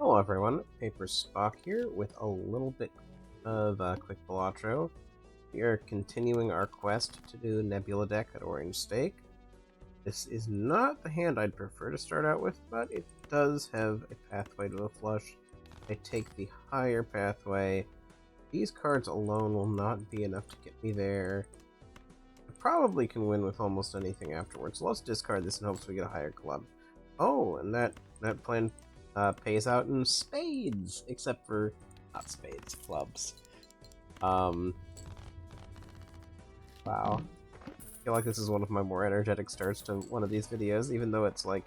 Hello everyone, PaperSpock here with a little bit of quick Balatro. We are continuing our quest to do Nebula Deck at Orange Stake. This is not the hand I'd prefer to start out with, but it does have a pathway to a flush. I take the higher pathway. These cards alone will not be enough to get me there. I probably can win with almost anything afterwards, so let's discard this in hopes we get a higher club. Oh, and that plan pays out in spades, except for not spades, clubs. Wow. I feel like this is one of my more energetic starts to one of these videos, even though it's like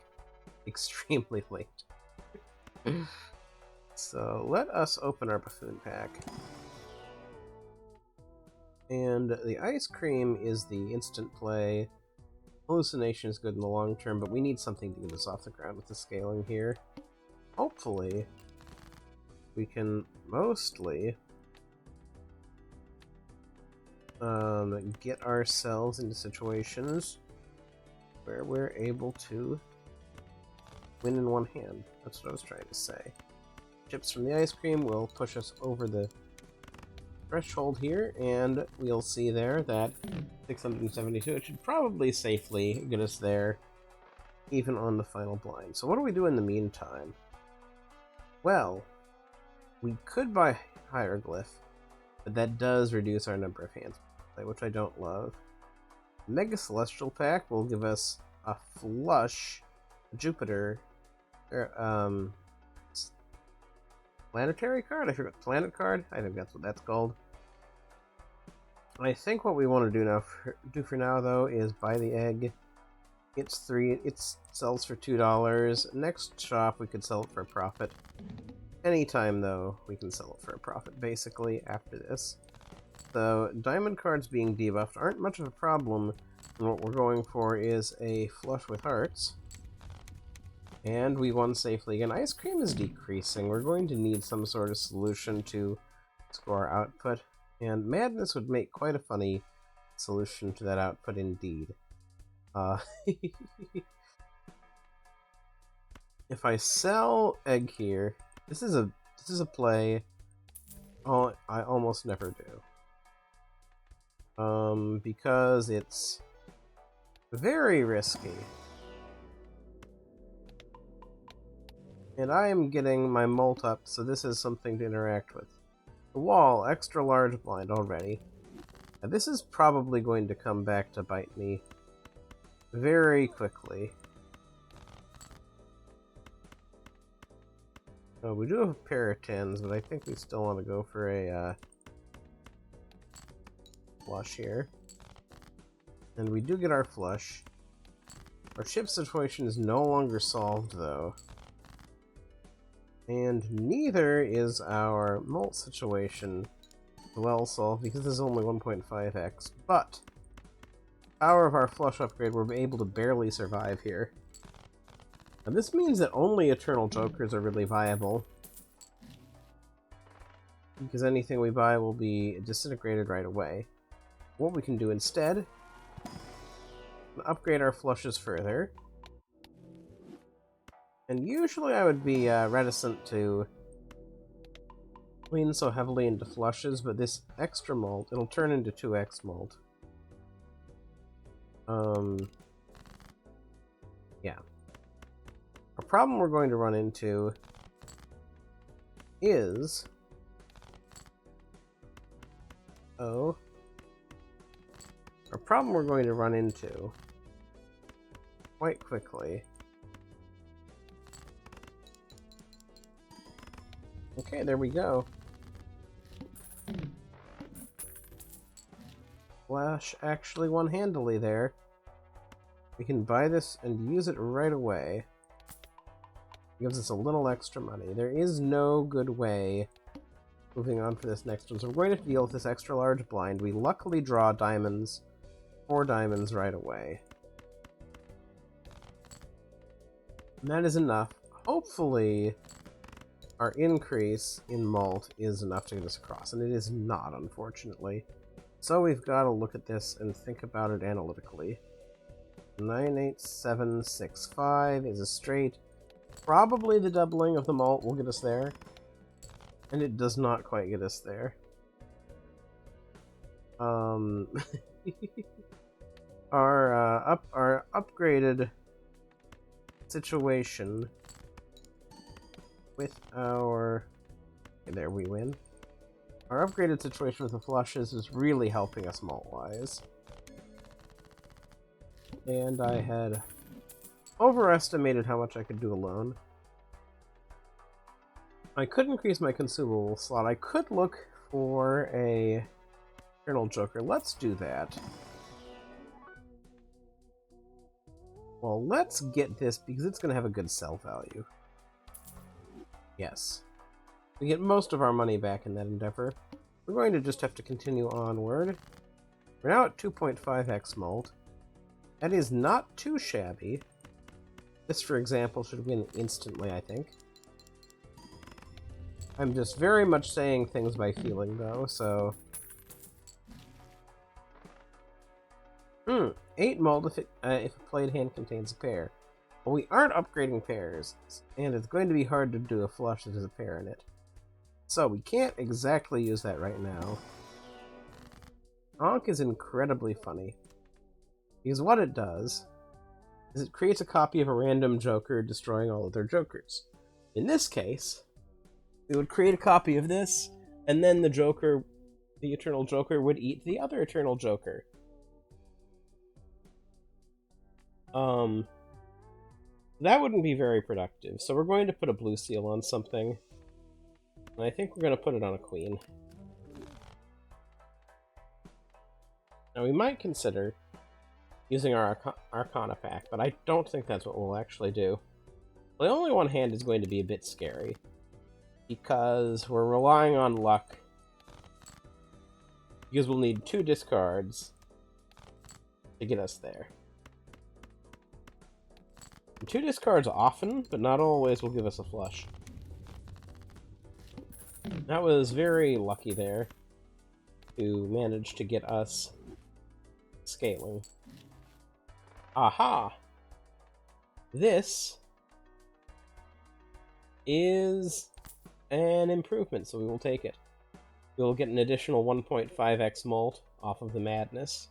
extremely late. So let us open our buffoon pack. And the ice cream is the instant play. Hallucination is good in the long term, but we need something to get us off the ground with the scaling here. Hopefully, we can mostly get ourselves into situations where we're able to win in one hand. That's what I was trying to say. Chips from the ice cream will push us over the threshold here, and we'll see there that 672, it should probably safely get us there, even on the final blind. So what do we do in the meantime? Well, we could buy Hieroglyph, but that does reduce our number of hands, which I don't love. Mega Celestial Pack will give us a flush Jupiter, planetary card? I forgot, planet card? I think that's what that's called. I think what we want to do for now, though, is buy the egg. It's $3. It sells for $2. Next shop, we could sell it for a profit. Anytime, though, we can sell it for a profit, basically, after this. So, diamond cards being debuffed aren't much of a problem, and what we're going for is a flush with hearts. And we won safely again. Ice cream is decreasing. We're going to need some sort of solution to score our output, and madness would make quite a funny solution to that output indeed. If I sell egg here, this is a play I almost never do. Because it's very risky. And I am getting my molt up, so this is something to interact with. The wall, extra large blind already. Now, this is probably going to come back to bite me very quickly. Oh, we do have a pair of 10s, but I think we still want to go for a flush here. And we do get our flush. Our chip situation is no longer solved, though. And neither is our molt situation well solved, because this is only 1.5x. But, power of our flush upgrade, we're able to barely survive here. And this means that only Eternal Jokers are really viable, because anything we buy will be disintegrated right away. What we can do instead, upgrade our flushes further. And usually I would be reticent to lean so heavily into flushes, but this extra molt, it'll turn into 2x molt. Yeah. A problem we're going to run into is... A problem we're going to run into quite quickly. Okay, there we go. Flash actually won handily there. We can buy this and use it right away. It gives us a little extra money. There is no good way moving on for this next one, so we're going to deal with this extra large blind. We luckily draw diamonds, 4 diamonds right away. And that is enough. Hopefully, our increase in molt is enough to get us across, and it is not, unfortunately. So we've got to look at this and think about it analytically. 98765 is a straight. Probably the doubling of the malt will get us there. And it does not quite get us there. Our upgraded situation with our... Okay, there we win. Our upgraded situation with the flushes is really helping us malt-wise. And I had overestimated how much I could do alone. I could increase my consumable slot. I could look for a Eternal Joker. Let's do that. Well, let's get this because it's going to have a good sell value. Yes. We get most of our money back in that endeavor. We're going to just have to continue onward. We're now at 2.5x malt. That is not too shabby. This, for example, should win instantly, I think. I'm just very much saying things by feeling, though, so... 8 malt if a played hand contains a pair. Well, we aren't upgrading pairs, and it's going to be hard to do a flush that has a pair in it. So we can't exactly use that right now. Ankh is incredibly funny. Because what it does is it creates a copy of a random Joker, destroying all other Jokers. In this case, we would create a copy of this, and then the Joker, the Eternal Joker, would eat the other Eternal Joker. That wouldn't be very productive, so we're going to put a blue seal on something. And I think we're going to put it on a queen. Now we might consider using our Arcana pack, but I don't think that's what we'll actually do. The only one hand is going to be a bit scary, because we're relying on luck. Because we'll need 2 discards to get us there. 2 discards often, but not always, will give us a flush. That was very lucky there to manage to get us scaling. Aha! This is an improvement, so we will take it. We will get an additional 1.5x malt off of the madness,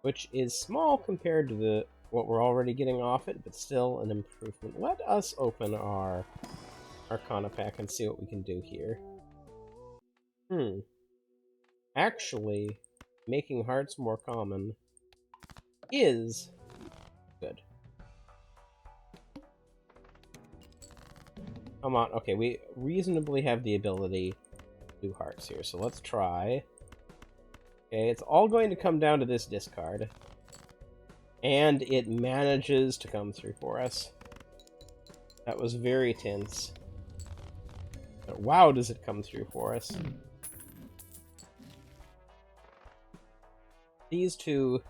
which is small compared to what we're already getting off it, but still an improvement. Let us open our Arcana pack and see what we can do here. Actually, making hearts more common is good. Come on, okay, we reasonably have the ability to do hearts here, so let's try. Okay, it's all going to come down to this discard. And it manages to come through for us. That was very tense. But wow, does it come through for us. These two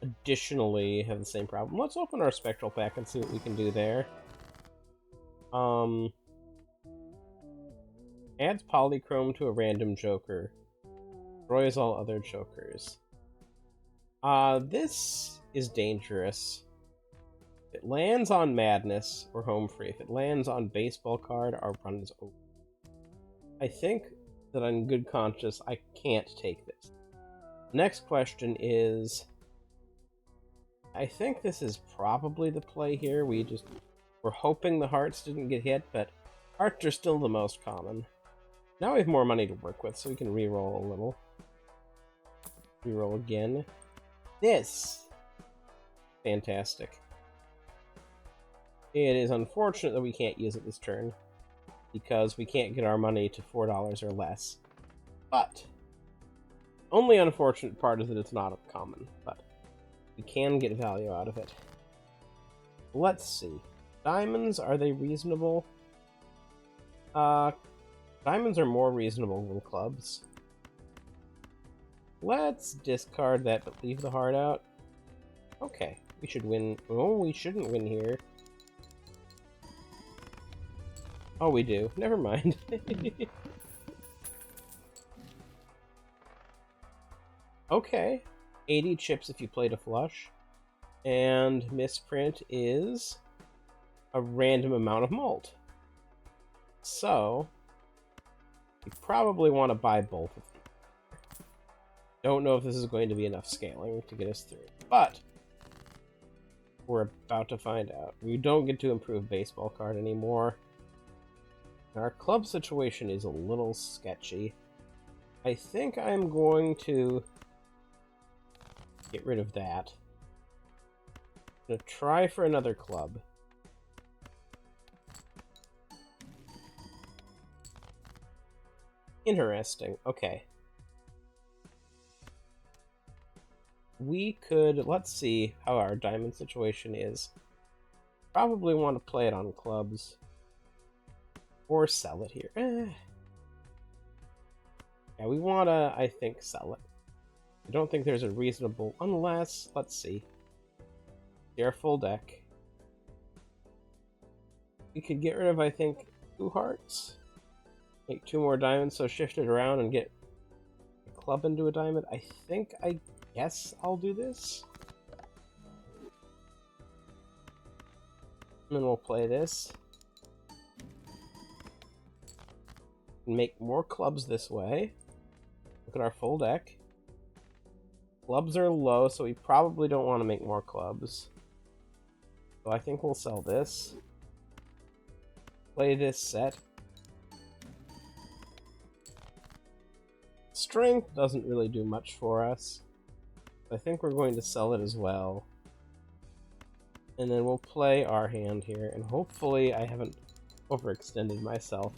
additionally have the same problem. Let's open our Spectral pack and see what we can do there. Adds Polychrome to a random Joker. Destroys all other Jokers. This is dangerous. If it lands on Madness, we're home free. If it lands on Baseball card, our run is over. I think that on good conscience, I can't take this. Next question is... I think this is probably the play here. We're hoping the hearts didn't get hit, but hearts are still the most common. Now we have more money to work with, so we can reroll a little. Reroll again. This! Fantastic. It is unfortunate that we can't use it this turn, because we can't get our money to $4 or less. But, only unfortunate part is that it's not common, but we can get value out of it. Let's see. Diamonds, are they reasonable? Diamonds are more reasonable than clubs. Let's discard that, but leave the heart out. Okay, we should win. Oh, we shouldn't win here. Oh, we do. Never mind. Okay. 80 chips if you played a flush. And misprint is a random amount of malt. So, you probably want to buy both of these. Don't know if this is going to be enough scaling to get us through, but we're about to find out. We don't get to improve baseball card anymore. Our club situation is a little sketchy. I think I'm going to get rid of that. I'm going to try for another club. Interesting. Okay. We could, let's see how our diamond situation is. Probably want to play it on clubs. Or sell it here. Yeah, we want to, I think, sell it. I don't think there's a reasonable, unless, let's see. Our full deck. We could get rid of, I think, 2 hearts. Make 2 more diamonds, so shift it around and get a club into a diamond. I guess I'll do this. And then we'll play this. And make more clubs this way. Look at our full deck. Clubs are low, so we probably don't want to make more clubs. So I think we'll sell this. Play this set. Strength doesn't really do much for us. I think we're going to sell it as well. And then we'll play our hand here, and hopefully I haven't overextended myself.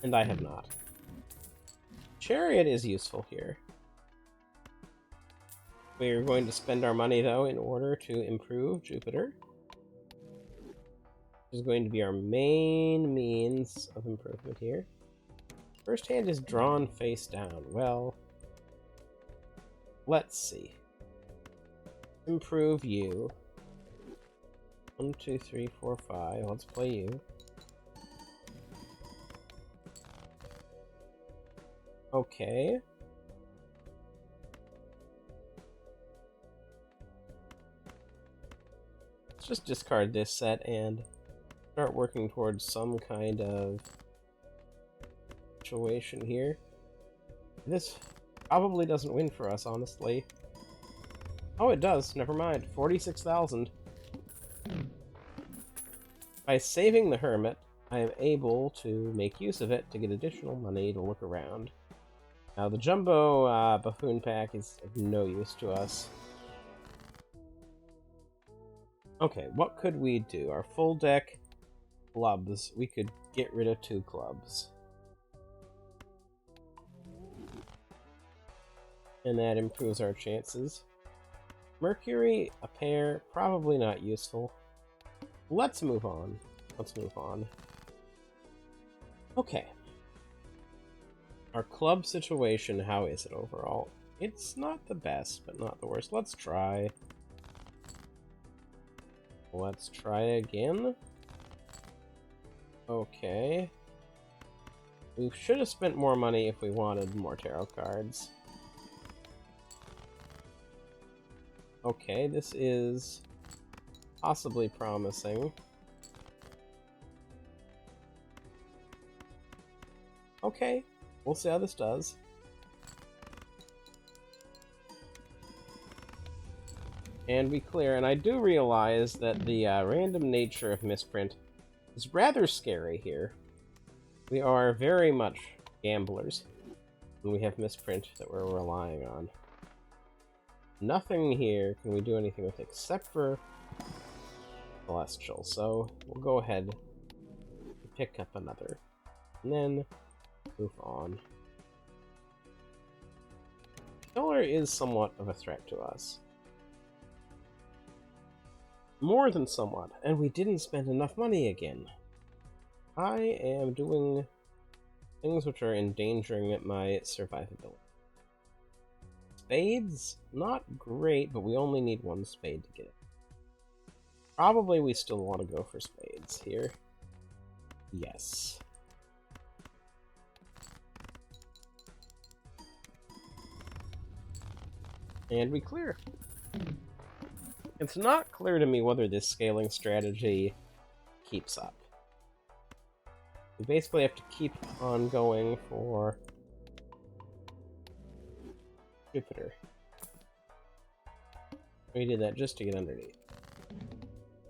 And I have not. Chariot is useful here. We are going to spend our money, though, in order to improve Jupiter. This is going to be our main means of improvement here. First hand is drawn face down. Well, let's see. Improve you. 1, 2, 3, 4, 5. Let's play you. Okay. Let's just discard this set and start working towards some kind of situation here. This probably doesn't win for us, honestly. Oh, it does. Never mind. 46,000. By saving the Hermit, I am able to make use of it to get additional money to look around. Now, the Jumbo Buffoon Pack is of no use to us. Okay, what could we do? Our full deck clubs. We could get rid of 2 clubs. And that improves our chances. Mercury, a pair, probably not useful. Let's move on. Let's move on. Okay. Our club situation, how is it overall? It's not the best, but not the worst. Let's try. Let's try again. Okay. We should have spent more money if we wanted more tarot cards. Okay, this is possibly promising. Okay, we'll see how this does. And we clear, and I do realize that the random nature of misprint is rather scary here. We are very much gamblers, and we have misprint that we're relying on. Nothing here can we do anything with except for Celestial, so we'll go ahead and pick up another, and then move on. Killer is somewhat of a threat to us. More than somewhat, and we didn't spend enough money again. I am doing things which are endangering my survivability. Spades, not great, but we only need 1 spade to get it. Probably we still want to go for spades here. Yes. And we clear. It's not clear to me whether this scaling strategy keeps up. We basically have to keep on going for Jupiter. We did that just to get underneath.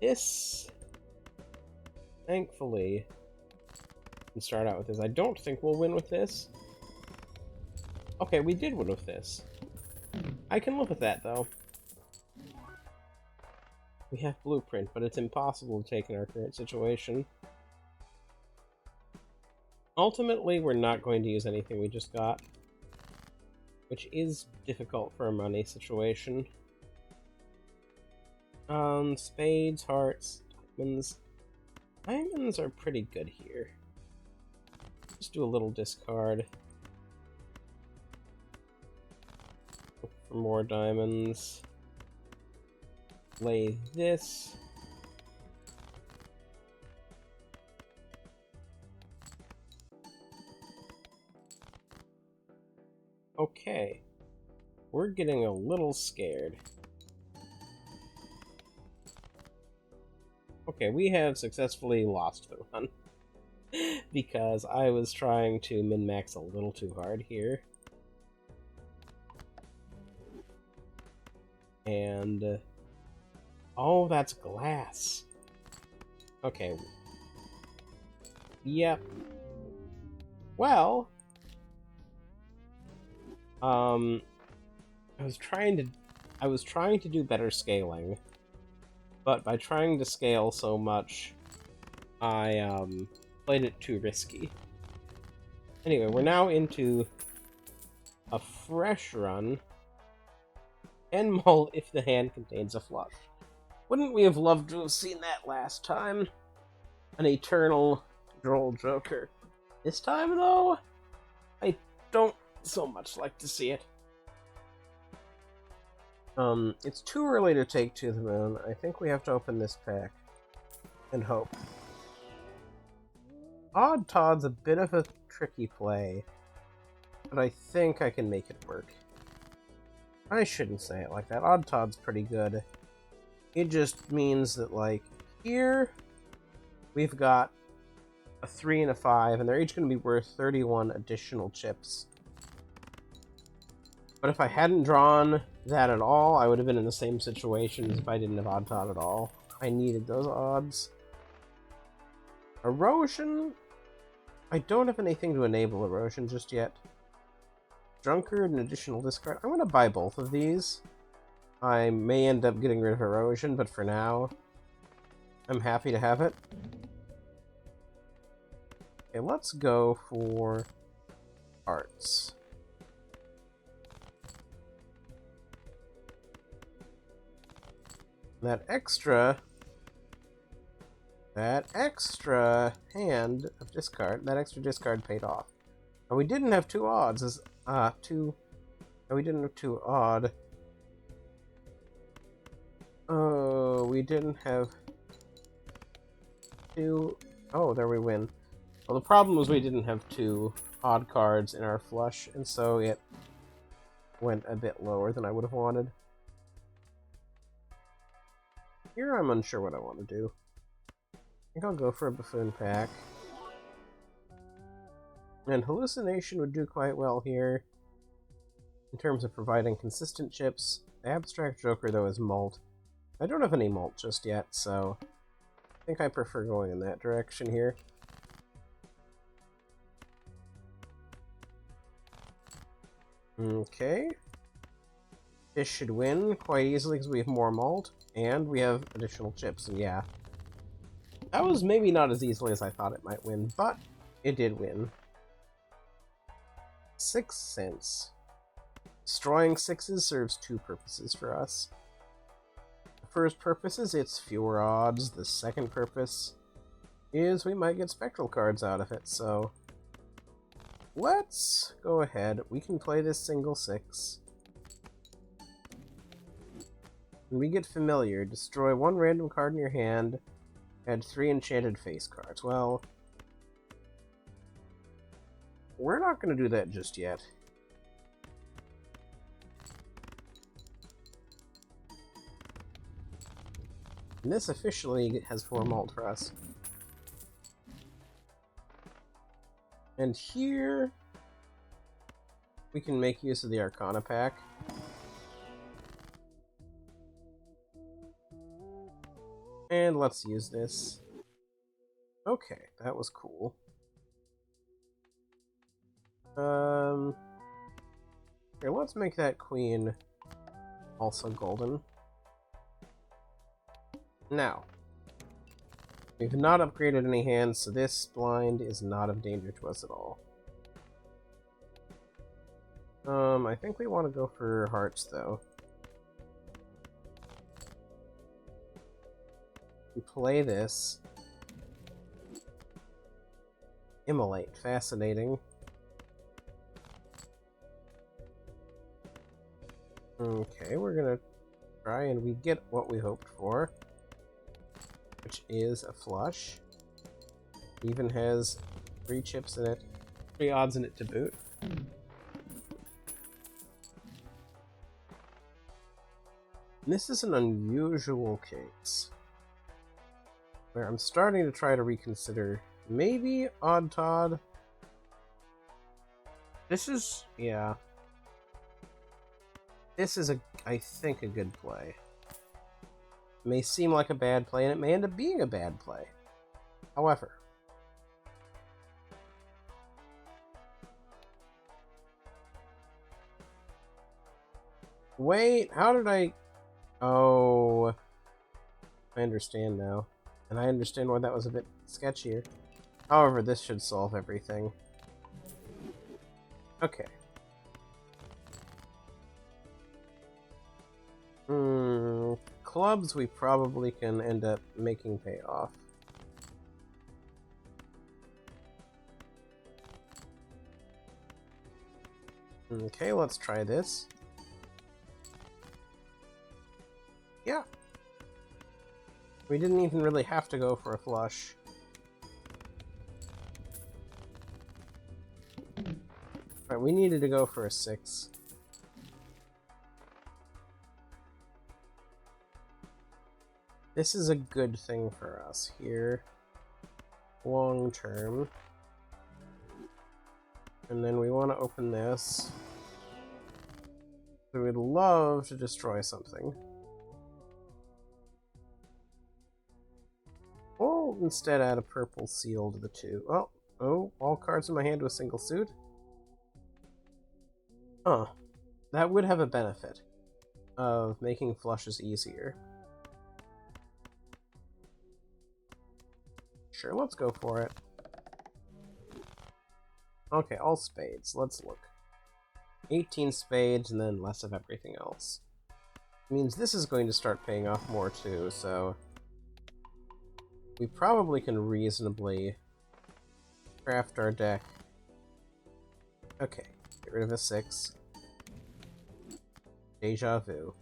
This, thankfully, can start out with this. I don't think we'll win with this. Okay, we did win with this. I can live with that, though. We have blueprint, but it's impossible to take in our current situation. Ultimately, we're not going to use anything we just got, which is difficult for a money situation. Spades, hearts, diamonds. Diamonds are pretty good here. Just do a little discard. Look for more diamonds. Play this. Okay. We're getting a little scared. Okay, we have successfully lost the run. Because I was trying to min-max a little too hard here. And... oh, that's glass. Okay. Yep. Well... I was trying to do better scaling, but by trying to scale so much, I played it too risky. Anyway, we're now into a fresh run. End mull if the hand contains a flush. Wouldn't we have loved to have seen that last time? An eternal droll joker. This time, though, I don't so much like to see it. It's too early to take to the moon. I think we have to open this pack and hope. Odd Todd's a bit of a tricky play, but I think I can make it work. I shouldn't say it like that. Odd Todd's pretty good. It just means that, like, here we've got a 3 and a 5, and they're each going to be worth 31 additional chips. But if I hadn't drawn that at all, I would have been in the same situation as if I didn't have Odd Todd at all. I needed those odds. Erosion? I don't have anything to enable erosion just yet. Drunkard, an additional discard. I'm going to buy both of these. I may end up getting rid of erosion, but for now, I'm happy to have it. Okay, let's go for arts. That extra hand of discard, that extra discard paid off. And we didn't have two odds, we didn't have two odd. Oh, we didn't have two. Oh, there we win. Well, the problem was we didn't have two odd cards in our flush, and so it went a bit lower than I would have wanted. Here I'm unsure what I want to do. I think I'll go for a buffoon pack. And hallucination would do quite well here in terms of providing consistent chips. The abstract joker, though, is malt. I don't have any malt just yet, so I think I prefer going in that direction here. Okay. This should win quite easily because we have more malt, and we have additional chips, and yeah. That was maybe not as easily as I thought it might win, but it did win. 6 cents. Destroying sixes serves two purposes for us. The first purpose is it's fewer odds. The second purpose is we might get spectral cards out of it, so let's go ahead. We can play this single 6. When we get familiar, destroy one random card in your hand, add 3 enchanted face cards. Well, we're not going to do that just yet. And this officially has 4 malt for us. And here we can make use of the Arcana pack. And let's use this. Okay, that was cool. Here, let's make that queen also golden. Now, we've not upgraded any hands, so this blind is not of danger to us at all. I think we want to go for hearts, though. We play this. Immolate. Fascinating. Okay, we're gonna try and we get what we hoped for, which is a flush. Even has 3 chips in it. 3 odds in it to boot. This is an unusual case where I'm starting to try to reconsider maybe Odd Todd. This is, yeah. This is, I think, a good play. It may seem like a bad play, and it may end up being a bad play. However, wait, how did I... Oh, I understand now. And I understand why that was a bit sketchier. However, this should solve everything. Okay. Clubs we probably can end up making pay off. Okay, let's try this. Yeah. We didn't even really have to go for a flush. Alright, we needed to go for a 6. This is a good thing for us here. Long term. And then we want to open this. So we'd love to destroy something. We'll instead add a purple seal to the 2. Oh, all cards in my hand with single suit? Huh. That would have a benefit of making flushes easier. Sure, let's go for it. Okay, all spades. Let's look. 18 spades and then less of everything else. Means this is going to start paying off more too, so we probably can reasonably craft our deck. Okay, get rid of a 6. Deja vu.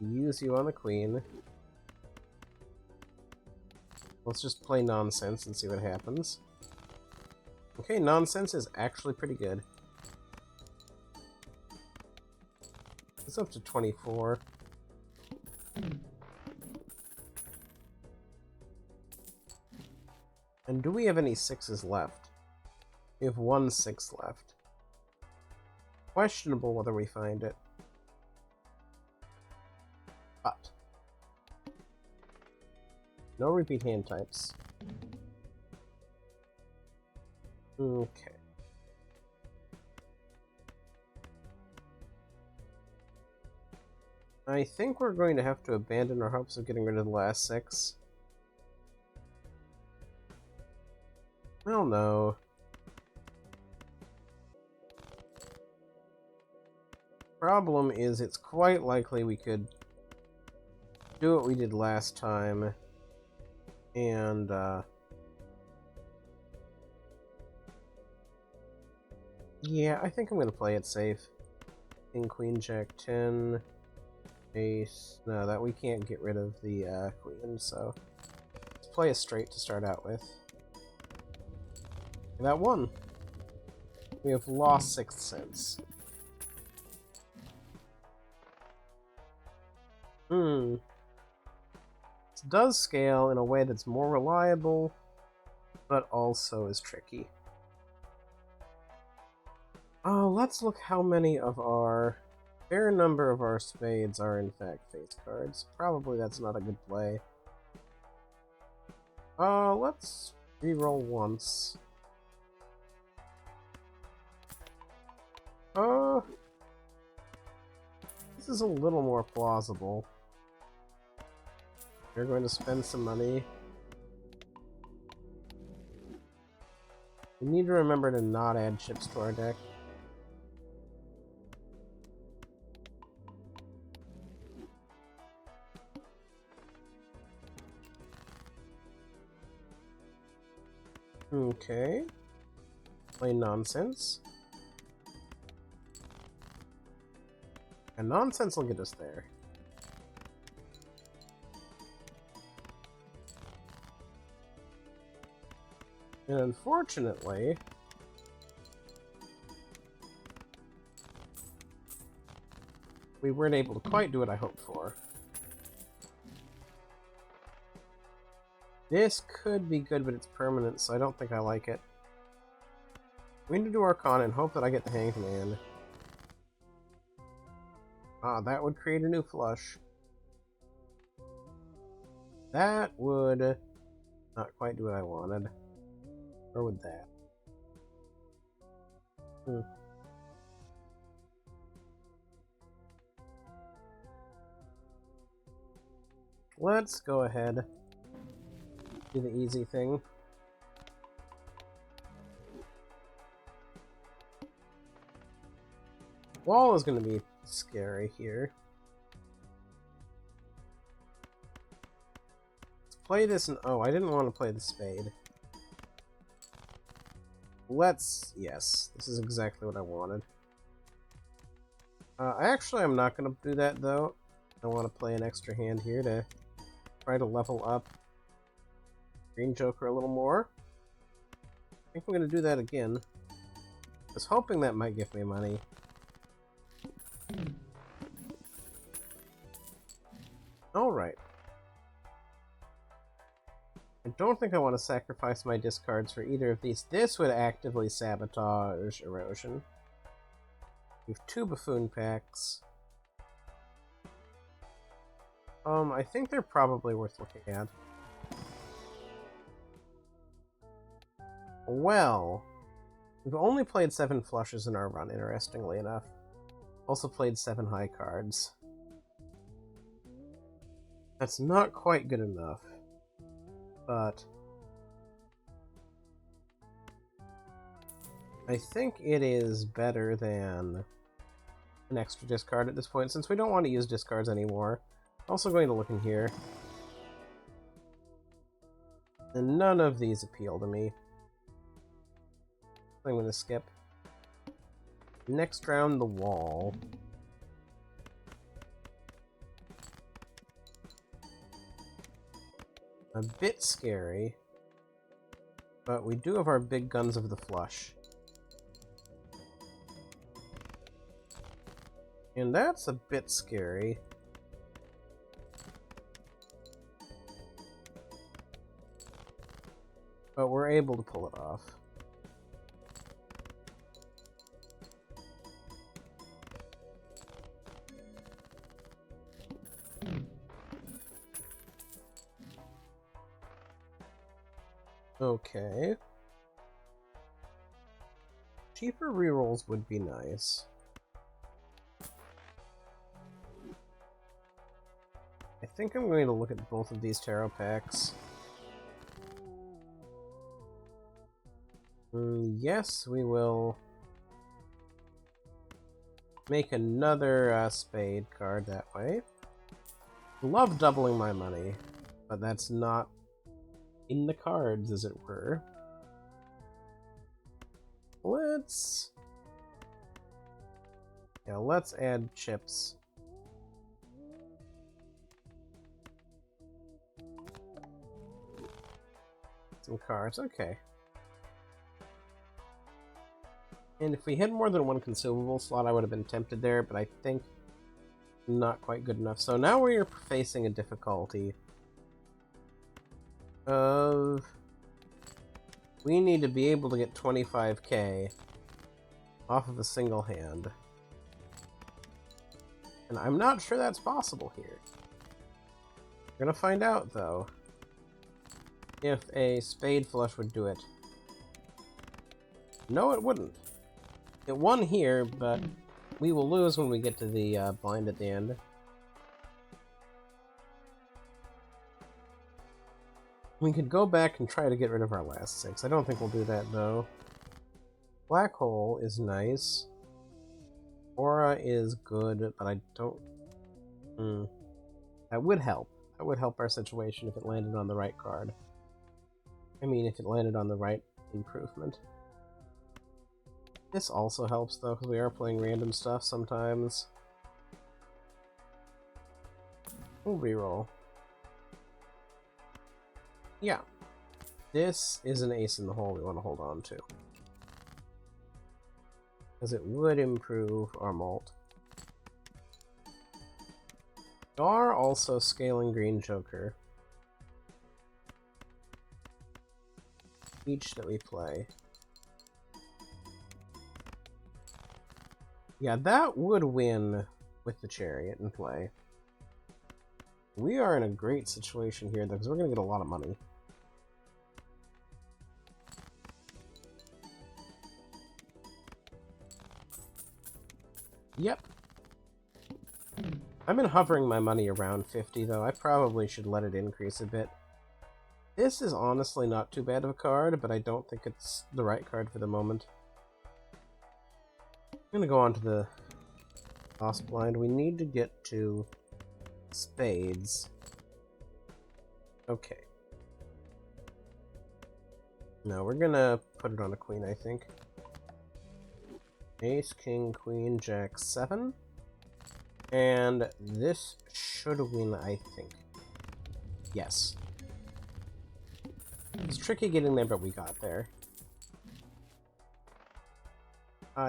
Use you on the queen. Let's just play nonsense and see what happens. Okay, nonsense is actually pretty good. It's up to 24. And do we have any 6s left? We have 1 6 left. Questionable whether we find it. But no repeat hand types. Okay. I think we're going to have to abandon our hopes of getting rid of the last 6. Well, no. Problem is, it's quite likely we could do what we did last time, and, yeah, I think I'm gonna play it safe. King, Queen, Jack, 10, Ace. No, that we can't get rid of the, Queen, so let's play a straight to start out with. And that won. We have lost 6th sense. does scale in a way that's more reliable, but also is tricky. Oh, let's look how many of our... fair number of our spades are in fact face cards. Probably that's not a good play. Let's reroll once. This is a little more plausible. We're going to spend some money. We need to remember to not add chips to our deck. Okay. Plain nonsense. And nonsense will get us there. And unfortunately, we weren't able to quite do what I hoped for. This could be good, but it's permanent, so I don't think I like it. We need to do Arcana and hope that I get the Hanged Man. Ah, that would create a new flush. That would not quite do what I wanted. Or would that? Let's go ahead. Do the easy thing. Wall is going to be scary here. Let's play this and... oh, I didn't want to play the spade. Yes, this is exactly what I wanted. Actually, I'm not going to do that, though. I want to play an extra hand here to try to level up Green Joker a little more. I think I'm going to do that again. I was hoping that might give me money. Alright. I don't think I want to sacrifice my discards for either of these. This would actively sabotage Erosion. We have 2 Buffoon packs. I think they're probably worth looking at. Well, we've only played 7 flushes in our run, interestingly enough. Also played 7 high cards. That's not quite good enough. But I think it is better than an extra discard at this point, since we don't want to use discards anymore. Also going to look in here. And none of these appeal to me. I'm going to skip. Next round, the wall. A bit scary, but we do have our big guns of the flush. And that's a bit scary. But we're able to pull it off. Okay. Cheaper rerolls would be nice. I think I'm going to look at both of these tarot packs. Yes, we will make another spade card that way. Love doubling my money, but that's not in the cards, as it were. Let's add chips. Some cards, okay. And if we had more than one consumable slot, I would have been tempted there, but I think not quite good enough. So now we are facing a difficulty of... We need to be able to get 25k off of a single hand. And I'm not sure that's possible here. We're gonna find out, though, if a spade flush would do it. No, it wouldn't. It won here, but we will lose when we get to the blind at the end. We could go back and try to get rid of our last 6. I don't think we'll do that, though. Black hole is nice. Aura is good, but I don't... That would help. That would help our situation if it landed on the right card. I mean, if it landed on the right improvement. This also helps, though, because we are playing random stuff sometimes. We'll reroll. Yeah. This is an ace in the hole we want to hold on to. Because it would improve our mult. We are also scaling green joker. Each that we play. Yeah, that would win with the chariot in play. We are in a great situation here, though, because we're going to get a lot of money. Yep. I've been hovering my money around 50, though. I probably should let it increase a bit. This is honestly not too bad of a card, but I don't think it's the right card for the moment. I'm going to go on to the lost blind. We need to get to spades. Okay. No, we're going to put it on a queen, I think. Ace, king, queen, jack, 7. And this should win, I think. Yes. It's tricky getting there, but we got there.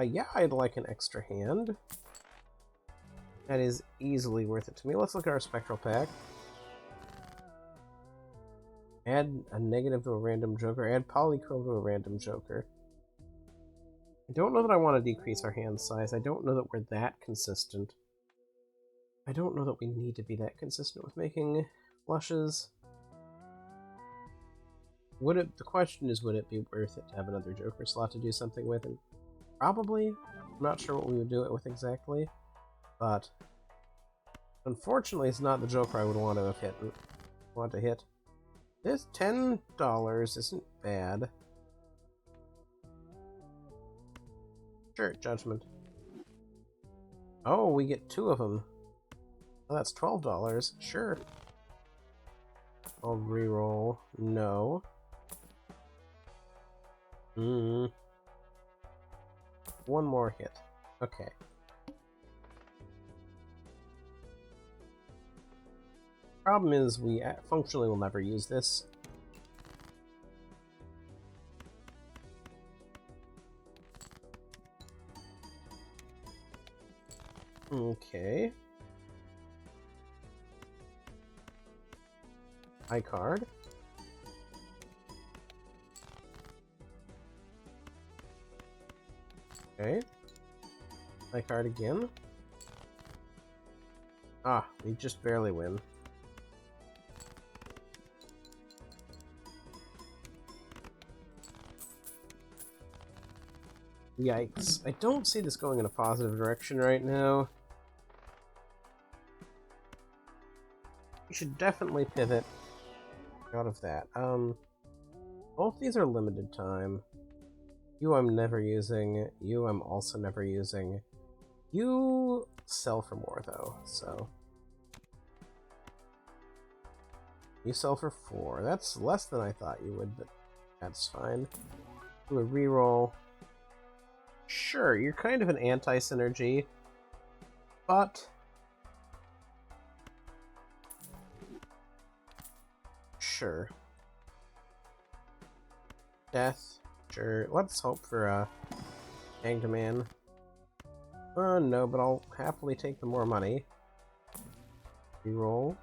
Yeah, I'd like an extra hand. That is easily worth it to me. Let's look at our spectral pack. Add a negative to a random joker. Add polychrome to a random joker. I don't know that I want to decrease our hand size. I don't know that we're that consistent. I don't know that we need to be that consistent with making flushes. Would it? The question is, would it be worth it to have another joker slot to do something with? And probably. I'm not sure what we would do it with exactly, but unfortunately, it's not the joker I would want to have hit. This $10 isn't bad. Sure, judgment. Oh, we get 2 of them. Oh, that's $12. Sure. I'll reroll. No. One more hit. Okay. Problem is, we functionally will never use this. Okay. High card. Okay. High card again. Ah, we just barely win. Yikes. I don't see this going in a positive direction right now. We should definitely pivot out of that. Both these are limited time. You I'm never using. You I'm also never using. You sell for more, though, so... You sell for 4. That's less than I thought you would, but that's fine. Do a reroll. Sure, you're kind of an anti-synergy, but... Sure. Death. Sure. Let's hope for a Hanged Man. No, but I'll happily take the more money. Reroll.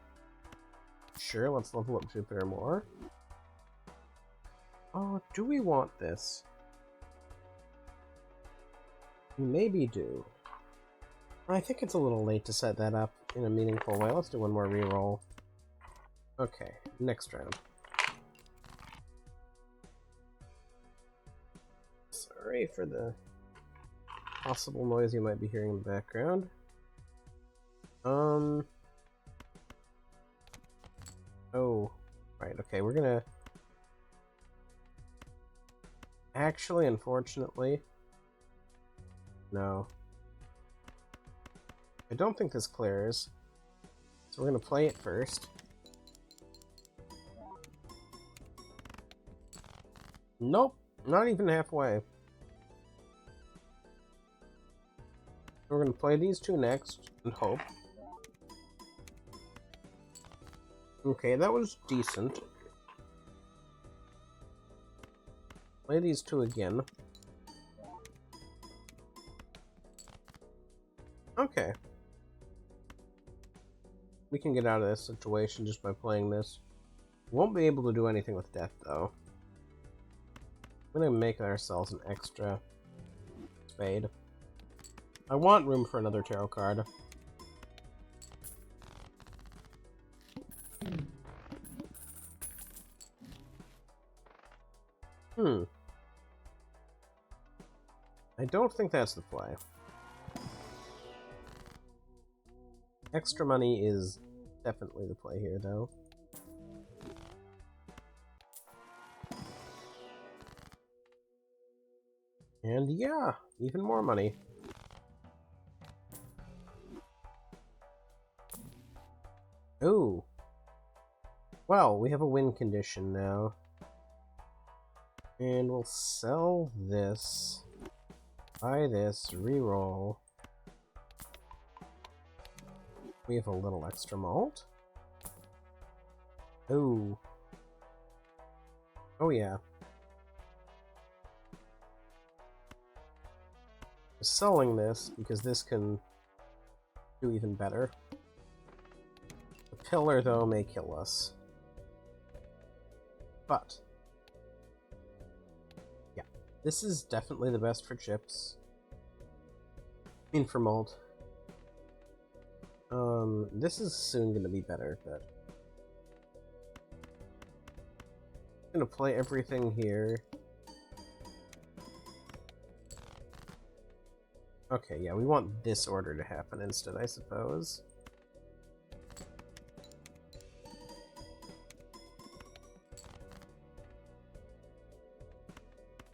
Sure, let's level up Jupiter more. Oh, do we want this? We maybe do. I think it's a little late to set that up in a meaningful way. Let's do one more reroll. Okay, next round. Sorry for the possible noise you might be hearing in the background. Oh, right, okay, we're gonna... Actually, unfortunately... No. I don't think this clears. So we're gonna play it first. Nope, not even halfway. We're gonna play these two next and hope. Okay, that was decent. Play these two again. Okay. We can get out of this situation just by playing this. Won't be able to do anything with death, though. I'm gonna make ourselves an extra spade. I want room for another tarot card. I don't think that's the play. Extra money is definitely the play here, though. And yeah, even more money. Ooh. Well, we have a win condition now. And we'll sell this, buy this, reroll. We have a little extra malt. Ooh. Oh yeah. We're selling this because this can do even better. The pillar, though, may kill us. But yeah, this is definitely the best for chips. I mean, for malt. This is soon gonna be better, but I'm gonna play everything here. Okay, yeah, we want this order to happen instead, I suppose.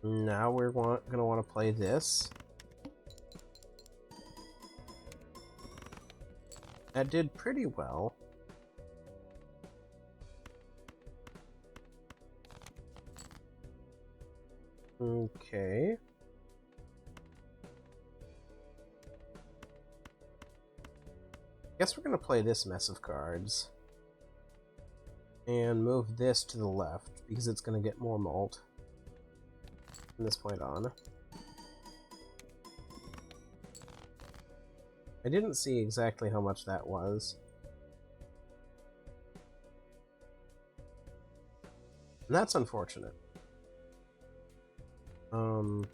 Now we're gonna want to play this. That did pretty well. Okay. Guess we're gonna play this mess of cards. And move this to the left, because it's gonna get more malt from this point on. I didn't see exactly how much that was. And that's unfortunate. And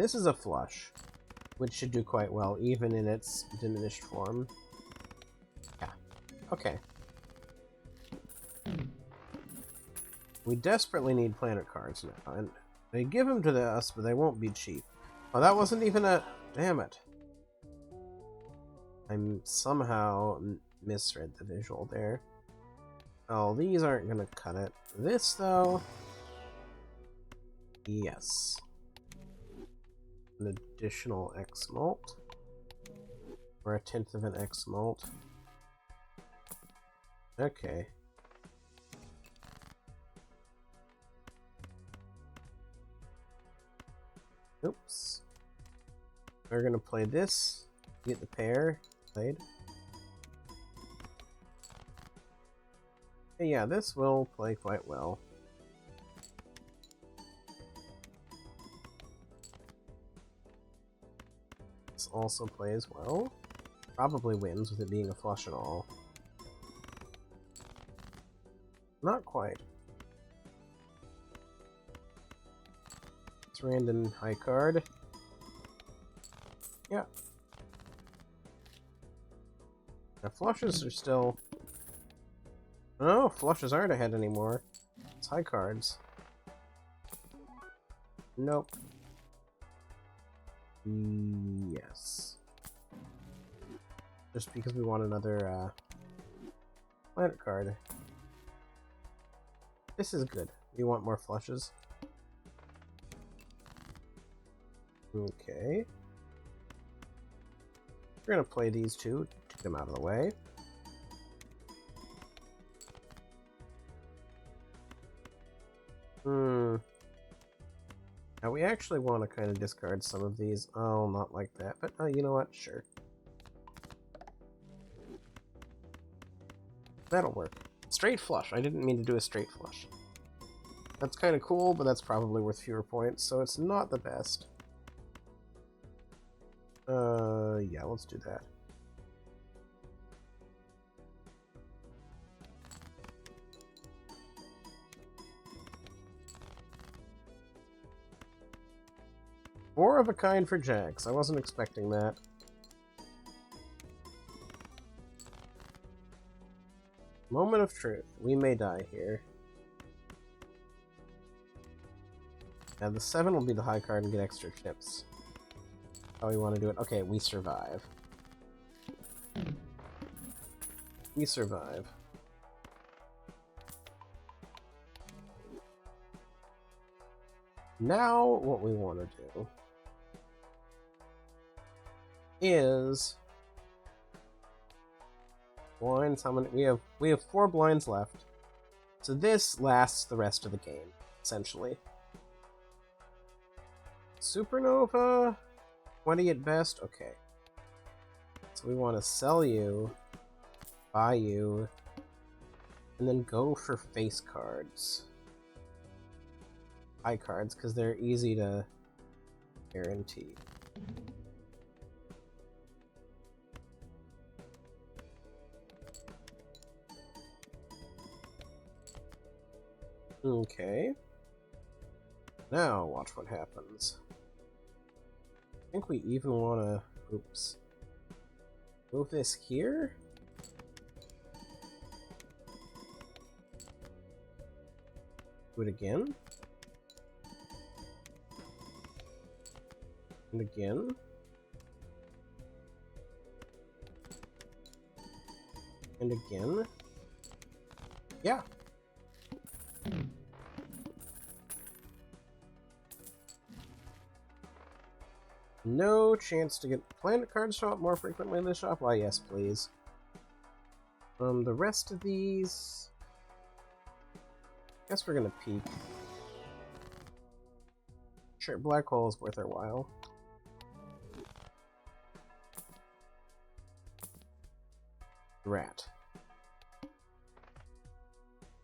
this is a flush, which should do quite well, even in its diminished form. Yeah. Okay. We desperately need planet cards now, and they give them to us, but they won't be cheap. Oh, that wasn't even a... Damn it. I somehow misread the visual there. Oh, these aren't gonna cut it. This, though... Yes. An additional X malt. Or a tenth of an X malt. Okay. Oops. We're gonna play this. Get the pair played. Hey, yeah, this will play quite well. This also plays well. Probably wins with it being a flush and all. Not quite. It's random high card. Yeah. Now flushes are still... No, flushes aren't ahead anymore. It's high cards. Nope. Yes. Just because we want another planet card. This is good. We want more flushes. Okay. We're gonna play these two, take them out of the way. Now we actually want to kind of discard some of these. Oh, not like that, but you know what? Sure. That'll work. Straight flush. I didn't mean to do a straight flush. That's kind of cool, but that's probably worth fewer points, so it's not the best. Yeah, let's do that. Four of a kind for Jax. I wasn't expecting that. Moment of truth. We may die here. Now the 7 will be the high card and get extra chips. How we want to do it? Okay, we survive. We survive. Now what we want to do is blinds. How many? We have 4 blinds left. So this lasts the rest of the game, essentially. Supernova, 20 at best. Okay. So we want to sell you, buy you, and then go for face cards. High cards, because they're easy to guarantee. Okay. Now, watch what happens. I think we even want to... Oops. Move this here? Do it again? And again? And again? Yeah. No chance to get planet cards show up more frequently in the shop? Why, yes, please. The rest of these... Guess we're gonna peek. Sure, black hole is worth our while. Rat.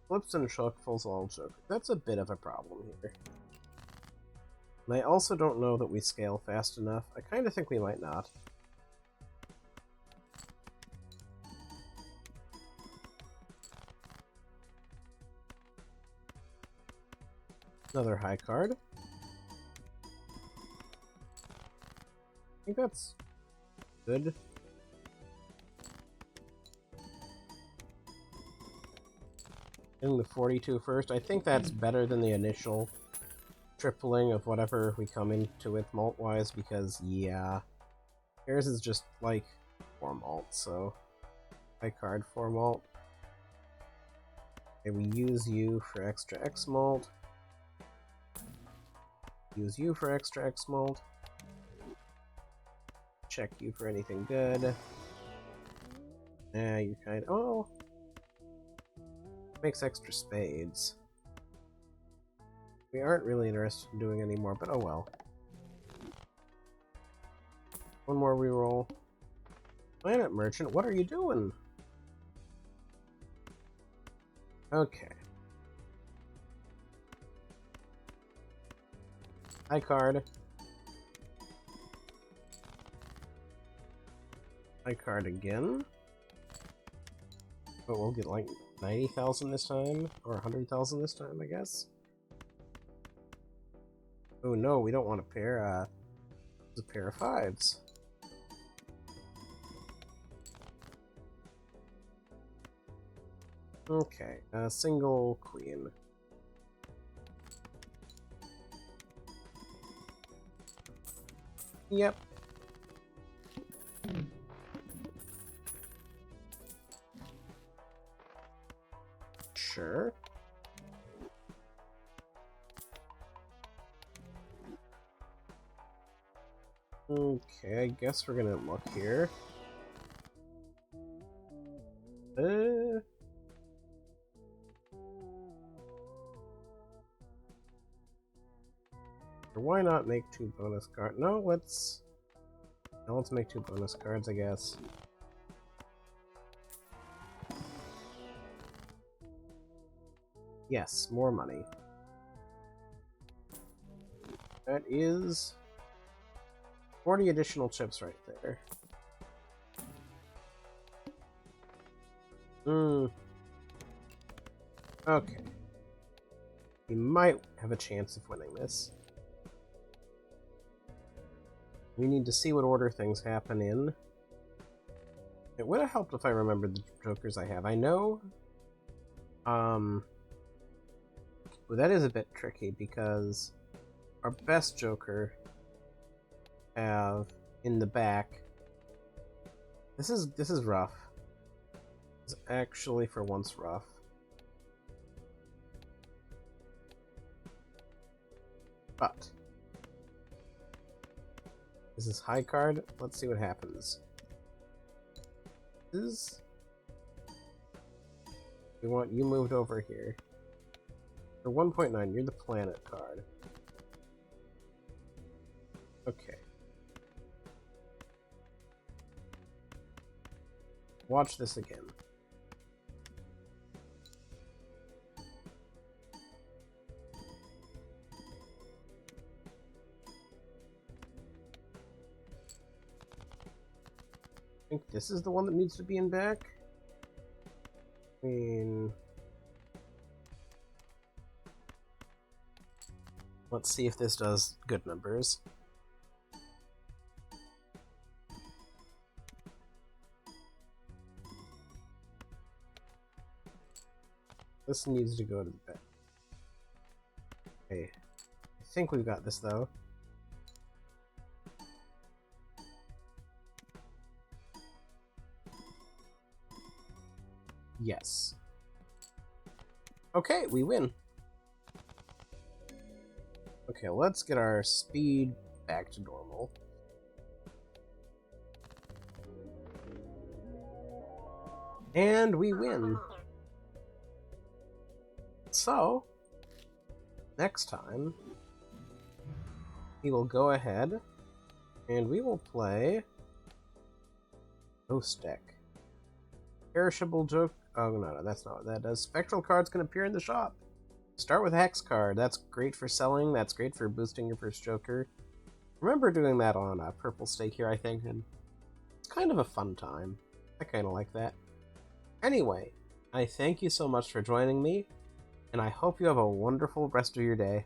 Flips and shuffles all joker. That's a bit of a problem here. And I also don't know that we scale fast enough. I kind of think we might not. Another high card. I think that's good. Getting the 42 first. I think that's better than the initial tripling of whatever we come into with malt-wise, because, yeah, yours is just, like, 4 malt, so high card 4 malt. Okay, we use you for extra X malt. Use you for extra X malt. Check you for anything good. You kind of... Oh! Makes extra spades. We aren't really interested in doing any more, but oh well. One more reroll. Planet Merchant, what are you doing? Okay. High card. High card again. But we'll get like 90,000 this time, or 100,000 this time, I guess. Oh no, we don't want a pair. It's a pair of 5s. Okay, a single queen. Yep. Sure. Okay, I guess we're gonna look here. Or why not make 2 bonus cards? No, let's make 2 bonus cards, I guess. Yes, more money. That is 40 additional chips right there. Okay. We might have a chance of winning this. We need to see what order things happen in. It would have helped if I remembered the jokers I have. I know... well, that is a bit tricky because our best joker have in the back. This is rough. It's actually for once rough. But this is high card. Let's see what happens. We want you moved over here. For 1.9, you're the planet card. Okay. Watch this again. I think this is the one that needs to be in back. I mean... let's see if this does good numbers. This needs to go to the back. Okay. I think we've got this, though. Yes. Okay, we win. Okay, let's get our speed back to normal. And we win. So, next time, we will go ahead and we will play Ghost Deck. Perishable joke. Oh, no, that's not what that does. Spectral cards can appear in the shop. Start with a Hex card. That's great for selling. That's great for boosting your first Joker. Remember doing that on a Purple Stake here, I think, and it's kind of a fun time. I kind of like that. Anyway, I thank you so much for joining me, and I hope you have a wonderful rest of your day.